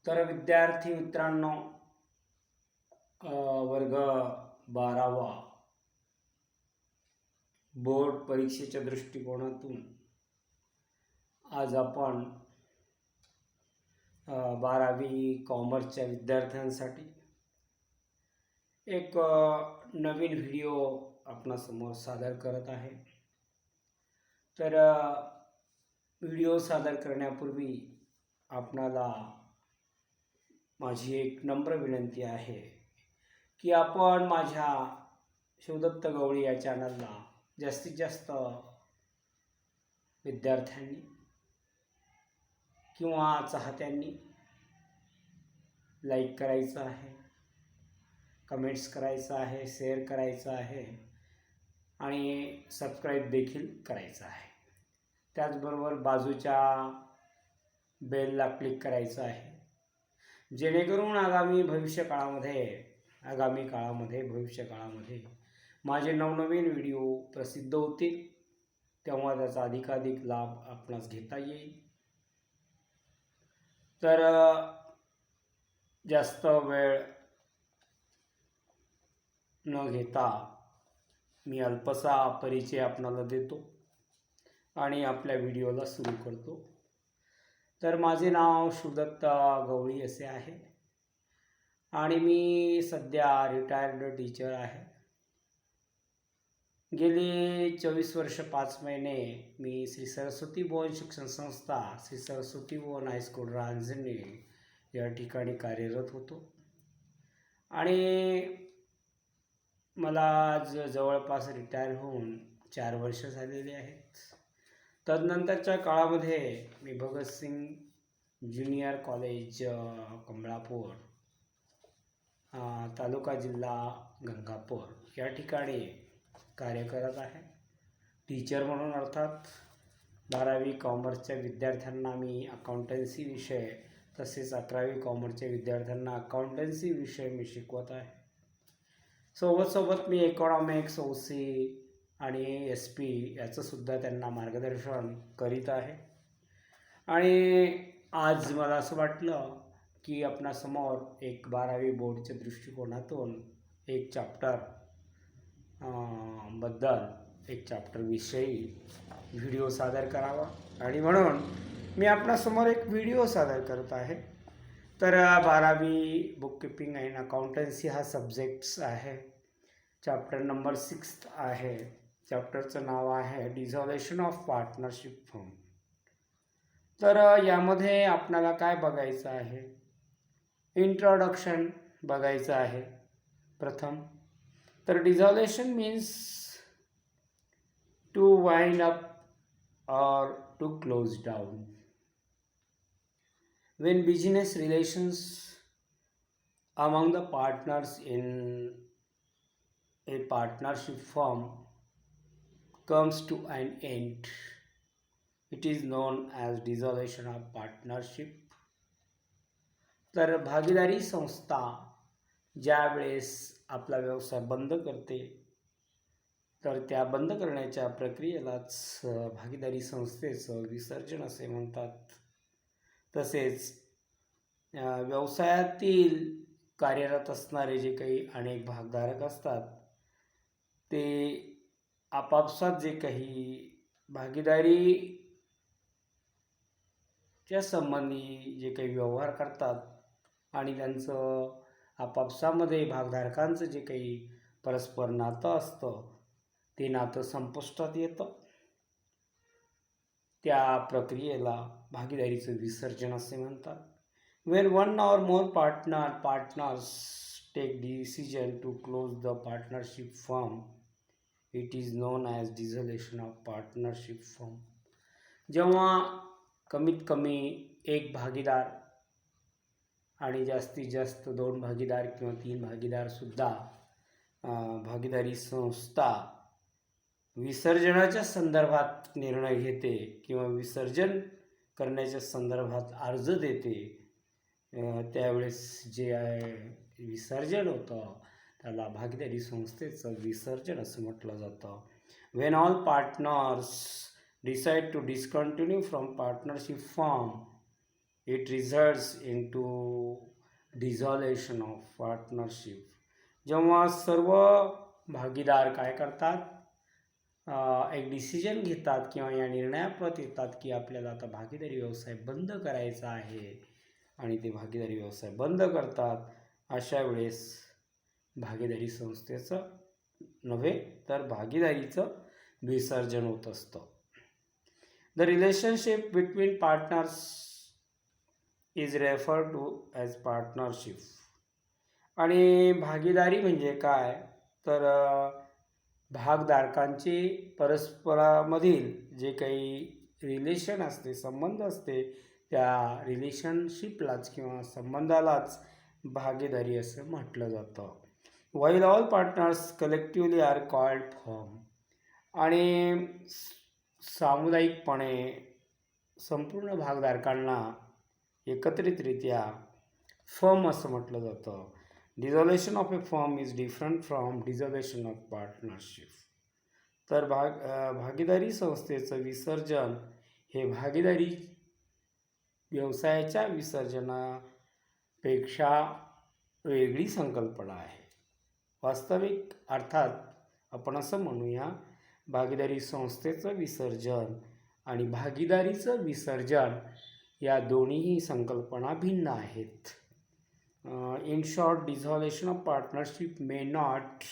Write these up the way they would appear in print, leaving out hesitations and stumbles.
तर विद्यार्थी मित्रांनो, वर्ग 12वा बोर्ड परीक्षेच्या दृष्टिकोनातून आज आपण 12वी कॉमर्सच्या विद्यार्थ्यांसाठी एक नवीन व्हिडिओ आपणासमोर सादर करत आहे. तर व्हिडिओ सादर करण्यापूर्वी आपणाला माझी एक नम्र विनंती आहे की आपण माझ्या शिवदत्त गवळी या चॅनलला जास्तीत जास्त विद्यार्थ्यांनी किंवा चाहत्यांनी लाईक करायचं आहे, कमेंट्स करायचं आहे, शेअर करायचं आहे आणि सबस्क्राईब देखील करायचं आहे. त्याचबरोबर बाजूच्या बेलला क्लिक करायचं आहे, जेणेकरून आगामी काळामध्ये माझे नवनवीन व्हिडिओ प्रसिद्ध होतील, तेव्हा त्याचा अधिकाधिक लाभ आपणास घेता येईल. तर जास्त वेळ न घेता मी अल्पसा परिचय आपणाला देतो आणि आपल्या व्हिडिओला सुरू करतो. तर माझे नाव शिवदत्त गवळी असे आहे आणि मी सध्या रिटायर्ड टीचर आहे. गेली 24 वर्ष 5 महिने मी श्री सरस्वती भुवन शिक्षण संस्था, श्री सरस्वती भुवन हायस्कूल रांजणे या ठिकाणी कार्यरत होतो आणि मला आज जवळपास रिटायर होऊन 4 वर्ष झालेली आहेत. तदनंतरच्या काळामध्ये मी भगतसिंग ज्युनियर कॉलेज कमळापूर, तालुका जिल्हा गंगापूर या ठिकाणी कार्य करत आहे टीचर म्हणून. अर्थात 12वी कॉमर्सच्या विद्यार्थ्यांना मी अकाउंटन्सी विषय, तसेच 11वी कॉमर्सच्या विद्यार्थ्यांना अकाउंटन्सी विषय मी शिकवत आहे. सोबत मी इकॉनॉमिक्स, OC आणि SP याचंसुद्धा त्यांना मार्गदर्शन करीत आहे. आणि आज मला असं वाटलं की आपणासमोर एक 12वी बोर्डच्या दृष्टिकोनातून एक चॅप्टरविषयी व्हिडिओ सादर करावा, आणि म्हणून मी आपणासमोर एक व्हिडिओ सादर करत आहे. तर 12वी बुककीपिंग अँड अकाउंटन्सी हा सब्जेक्ट्स आहे. चॅप्टर नंबर 6 आहे. चॅप्टरचं नाव आहे डिझॉल्युशन ऑफ पार्टनरशिप फर्म. तर यामध्ये आपणाला काय बघायचं आहे, इंट्रोडक्शन बघायचं आहे प्रथम. तर dissolution means to wind up or to close down. When business relations among the partners in a partnership firm comes to an end, it is known as dissolution of partnership. तर भागीदारी संस्था ज्या वेळेस आपला व्यवसाय बंद करते, तर त्या बंद करण्याच्या प्रक्रियेलाच भागीदारी संस्थेचं विसर्जन असे म्हणतात. तसेच व्यवसायातील कार्यरत असणारे जे काही अनेक भागधारक असतात, ते आपापसात जे काही भागीदारीच्या संबंधी जे काही व्यवहार करतात आणि त्यांचं आपापसामध्ये भागधारकांचं जे काही परस्पर नातं असतं, ते नातं संपुष्टात येतं. त्या प्रक्रियेला भागीदारीचं विसर्जन असे म्हणतात. When one or more partners take decision to close the partnership firm, it is known as dissolution of partnership firm. जेव्हा कमीत कमी एक भागीदार आणि जास्तीत जास्त 2 भागीदार किंवा 3 भागीदारसुद्धा भागीदारी संस्था विसर्जनाच्या संदर्भात निर्णय घेते किंवा विसर्जन करण्याच्या संदर्भात अर्ज देते, त्यावेळेस जे विसर्जन होतं त्याला भागीदारी संस्थेचं विसर्जन असं म्हटलं जातं. When all partners decide to discontinue from partnership firm, it results into dissolution of partnership. जेव्हा सर्व भागीदार काय करतात, एक डिसिजन घेतात किंवा या निर्णयाप्रत येतात की आपल्याला आता भागीदारी व्यवसाय बंद करायचा आहे आणि ते भागीदारी व्यवसाय बंद करतात, अशा वेळेस भागीदारी संस्थेचं नव्हे तर भागीदारीचं विसर्जन होत असतं. The relationship between partners is refer to as partnership. आणि भागीदारी म्हणजे काय तर भागधारकांचे परस्परामधील जे काही रिलेशन असते, संबंध असते, त्या रिलेशनशिपलाच किंवा संबंधालाच भागीदारी असं म्हटलं जातं. while all partners collectively are called firm. आणि सामुदायिकपणे संपूर्ण भागधारकांना एकत्रितरित्या फर्म असं म्हटलं जातं. Dissolution of a firm is different from dissolution of partnership. तर भागीदारी संस्थेचं विसर्जन हे भागीदारी व्यवसायाच्या विसर्जनापेक्षा वेगळी संकल्पना आहे. वास्तविक अर्थात आपण असं म्हणूया, भागीदारी संस्थेचं विसर्जन आणि भागीदारीचं विसर्जन या दोन्हीही संकल्पना भिन्न आहेत. In short, dissolution of partnership may not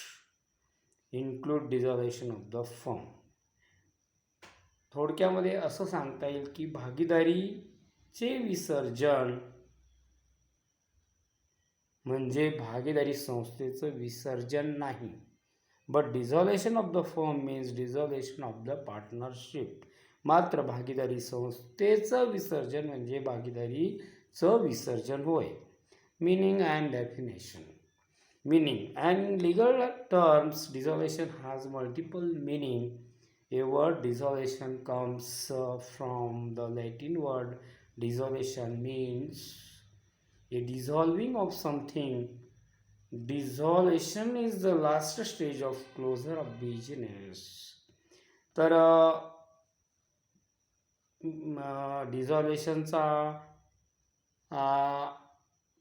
include dissolution of the firm. थोडक्यामध्ये असं सांगता येईल की भागीदारीचे विसर्जन म्हणजे भागीदारी संस्थेचं विसर्जन नाही. But dissolution of the firm means dissolution of the partnership. मात्र भागीदारी संस्थेचं विसर्जन म्हणजे भागीदारीचं विसर्जन होय. Meaning and definition. Meaning and legal terms. Dissolution has multiple meaning. A word dissolution comes from the Latin word dissolution, means a dissolving of something. Dissolution is the last stage of closure of business. तर डिझॉल्युशनचा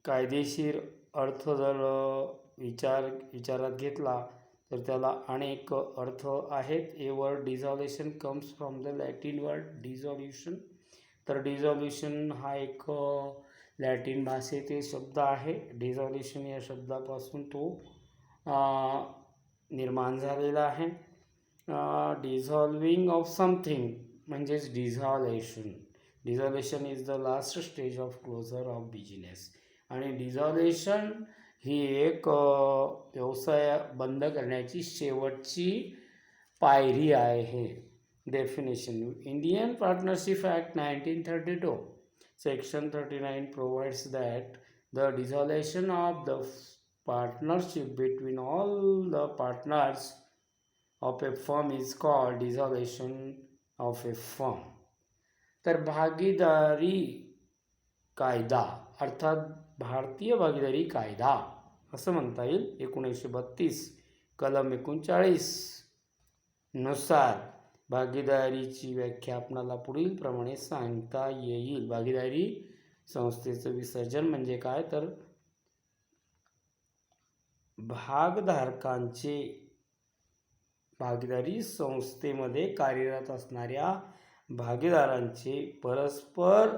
कायदेशीर अर्थ जर विचारात घेतला तर त्याला अनेक अर्थ आहेत. A word dissolution comes from the Latin word dissolution. तर डिझॉल्युशन हा एक लॅटिन भाषेतील शब्द आहे. डिझॉल्युशन या शब्दापासून तो निर्माण झालेला आहे. डिझॉल्विंग ऑफ समथिंग म्हणजेच dissolution. Dissolution is the last stage of closure of business. आणि डिझॉल्युशन ही एक व्यवसाय बंद करण्याची शेवटची पायरी आहे. Definition. Indian partnership act 1932 section 39 provides that the dissolution of the partnership between all the partners of a firm is called dissolution of a firm. तर भागीदारी कायदा अर्थात भारतीय भागीदारी कायदा असं म्हणता येईल. 1932 कलम 39 नुसार भागीदारीची व्याख्या आपणाला पुढील प्रमाणे सांगता येईल. भागीदारी संस्थेचं विसर्जन म्हणजे काय तर भागधारकांचे भागीदारी संस्थेमध्ये कार्यरत असणाऱ्या भागीदारांचे परस्पर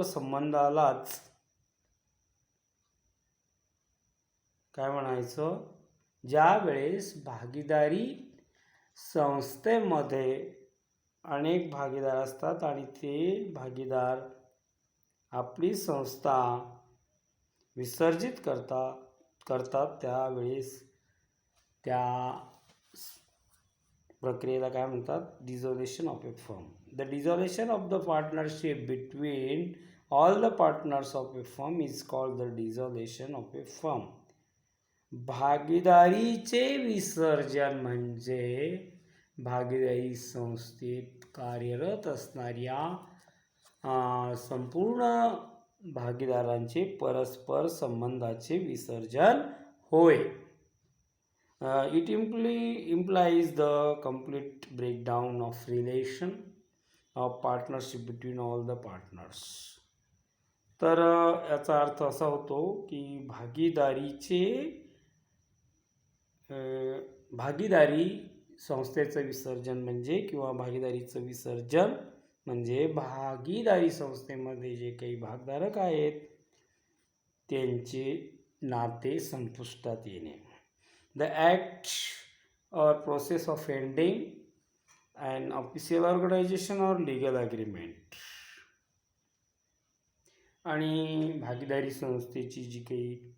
संबंधालाच काय म्हणायचं, ज्या वेळेस भागीदारी संस्थेमध्ये अनेक भागीदार असतात आणि ते भागीदार आपली संस्था विसर्जित करतात त्यावेळेस त्या प्रक्रियेला काय म्हणतात, dissolution of a firm. The dissolution of the partnership between all the partners of a firm is called the dissolution of a firm. भागीदारीचे विसर्जन म्हणजे भागीदारी संस्थेत कार्यरत असणाऱ्या संपूर्ण भागीदारांचे परस्पर संबंधाचे विसर्जन होय. It implies the complete breakdown of relation of partnership between all the partners. तर याचा अर्थ असा होतो की भागीदारी संस्थेचं विसर्जन म्हणजे किंवा भागीदारीचं विसर्जन म्हणजे भागीदारी संस्थेमध्ये जे काही भागधारक आहेत त्यांचे नाते संपुष्टात येणे. The act or process of ending an official organization or legal agreement. आणि भागीदारी संस्थेची जी काही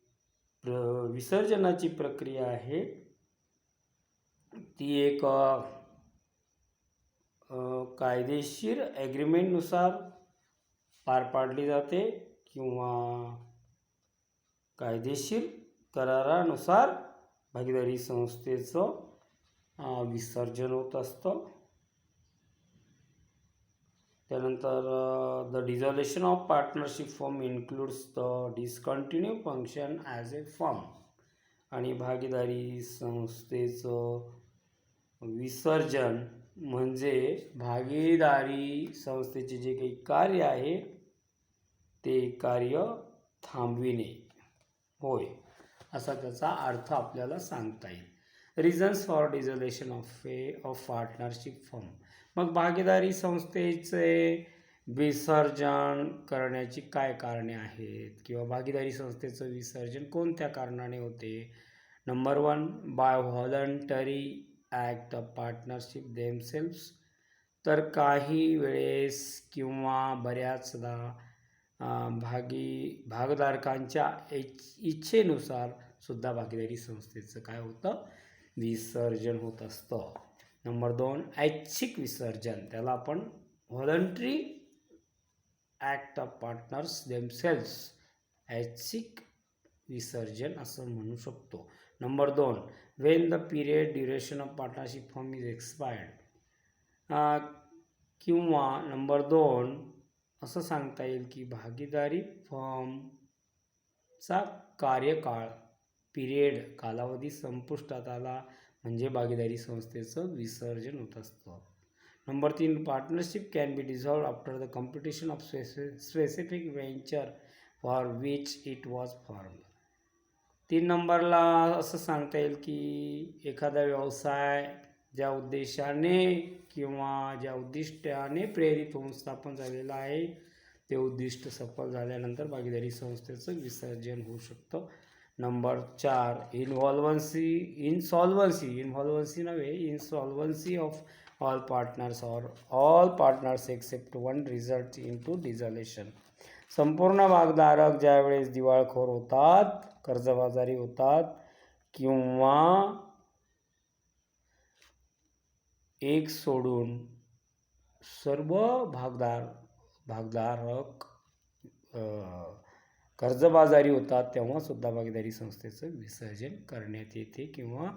विसर्जनाची प्रक्रिया आहे ती एक कायदेशीर ॲग्रीमेंटनुसार पार पाडली जाते किंवा कायदेशीर करारानुसार भागीदारी संस्थेचं विसर्जन होत असतं. त्यानंतर the dissolution of partnership firm includes the discontinue function as a firm. आणि भागीदारी संस्थेचं विसर्जन म्हणजे भागीदारी संस्थेचे जे काही कार्य आहे ते कार्य थांबविणे होय, असा त्याचा अर्थ आपल्याला सांगता येईल. Reasons for dissolution of partnership firm. मग भागीदारी संस्थेचे विसर्जन करण्याची काय कारणे आहेत किंवा भागीदारी संस्थेचं विसर्जन कोणत्या कारणाने होते. Number 1, by voluntary act of partnership themselves. तर काही वेळेस किंवा बऱ्याचदा भागधारकांच्या इच्छेनुसार सुद्धा भागीदारी संस्थेचं काय होतं, विसर्जन होत असतं. नंबर 2, ऐच्छिक विसर्जन. त्याला आपण voluntary act of partners themselves ऐच्छिक विसर्जन असं म्हणू शकतो. Number 2, Wien the period duration of partnership firm is expired. किंवा नंबर 2 असं सांगता येईल की भागीदारी फर्मचा कार्यकाळ कालावधी संपुष्टात आला म्हणजे भागीदारी संस्थेचं विसर्जन होत असतं. Number 3, partnership can be dissolved after the completion of specific venture for which it was form. 3 नंबरला असं सांगता येईल की एखादा व्यवसाय ज्या उद्देशाने किंवा ज्या उद्दिष्टाने प्रेरित होऊन स्थापन झालेला आहे ते उद्दिष्ट सफल झाल्यानंतर भागीदारी संस्थेचं विसर्जन होऊ शकतं. Number 4, insolvency of all partners or all partners except one result into dissolution. संपूर्ण भागधारक ज्यावेळेस दिवाळखोर होतात, कर्जबाजारी होतात किंवा एक सोडून सर्व भागधारक कर्जबाजारी होतात तेव्हा सुद्धा भागीदारी संस्थेचं विसर्जन करण्यात येते किंवा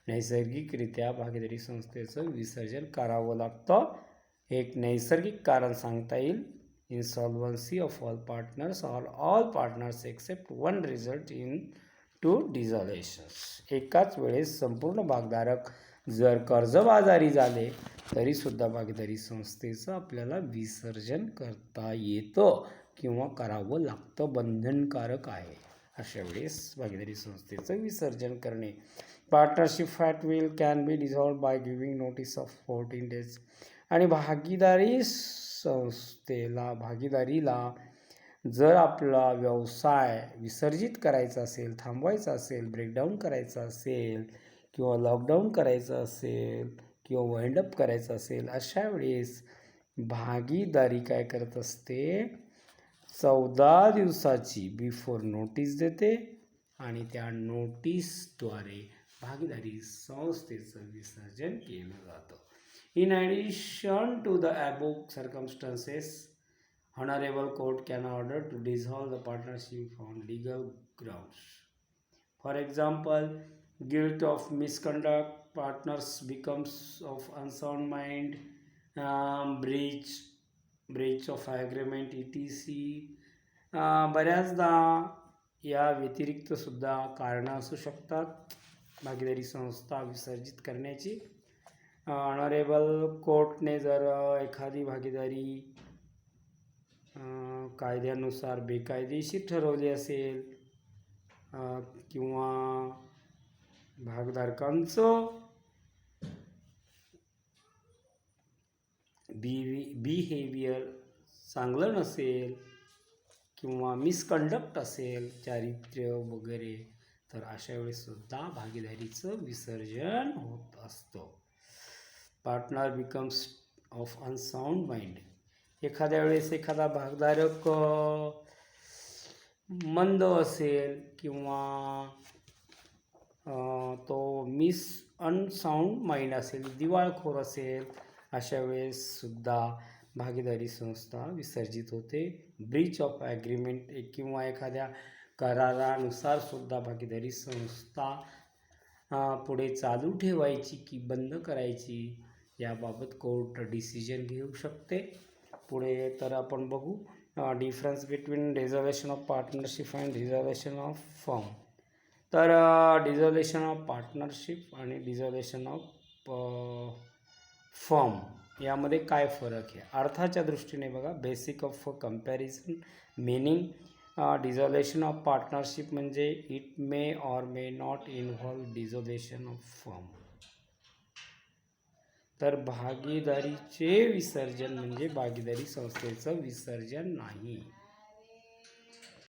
नैसर्गिकरित्या भागीदारी संस्थेचं विसर्जन करावं लागतं. एक नैसर्गिक कारण सांगता येईल, insolvency of all partners or all partners except one result into dissolutions. एकाच वेळेस संपूर्ण भागधारक जर कर्जबाजारी झाले तरीसुद्धा भागीदारी संस्थेचं आपल्याला विसर्जन करता येतं किंवा करावं लागतं, बंधनकारक आहे. अशा वेळेस भागीदारी संस्थेचं विसर्जन करणे. Partnership fat will can be dissolve by giving notice of 14 days. आणि भागीदारीला जर आपला व्यवसाय विसर्जित करायचा असेल, थांबवायचा असेल, ब्रेकडाऊन करायचा असेल किंवा लॉकडाऊन करायचं असेल किंवा वाइंडअप करायचं असेल, अशा वेळेस भागीदारी काय करत असते, 14 दिवसाची बिफोर नोटीस देते आणि त्या नोटीसद्वारे भागीदारी संस्थेचं विसर्जन केलं जातं. In addition to the above circumstances, Honorable Court can order to dissolve the partnership on legal grounds. For example, guilt of misconduct, partners becomes of unsound mind, breach of agreement etc. बऱ्याचदा या व्यतिरिक्त सुद्धा कारणं असू शकतात भागीदारी संस्था विसर्जित करण्याची. ऑनरेबल कोर्टने जर एखादी भागीदारी कायद्यानुसार बेकायदेशीर ठरवली असेल किंवा भागधारकांचं बिहेवियर चांगलं नसेल किंवा मिसकंडक्ट असेल, चारित्र्य वगैरे, तर अशा वेळेससुद्धा भागीदारीचं विसर्जन होत असतं. Partner becomes of unsound mind. एखाद्या वेळेस एखादा भागधारक मंद असेल किंवा तो अनसाउंड माइंड असेल, दिवाळखोर असेल, अशा वेळेससुद्धा भागीदारी संस्था विसर्जित होते. ब्रीच ऑफ ॲग्रीमेंट किंवा एखाद्या करारानुसार सुद्धा भागीदारी संस्था पुढे चालू ठेवायची की बंद करायची याबाबत कोर्ट डिसिजन घेऊ शकते. पुढे तर आपण बघू difference between dissolution of partnership and dissolution of firm. तर डिझॉल्युशन ऑफ पार्टनरशिप आणि डिझॉल्युशन ऑफ फर्म यामध्ये काय फरक आहे अर्थाच्या दृष्टीने बघा. Basic of comparison meaning. Dissolution of partnership म्हणजे it may or may not involve dissolution of firm. तर भागीदारीचे विसर्जन म्हणजे भागीदारी संस्थेचं विसर्जन नाही.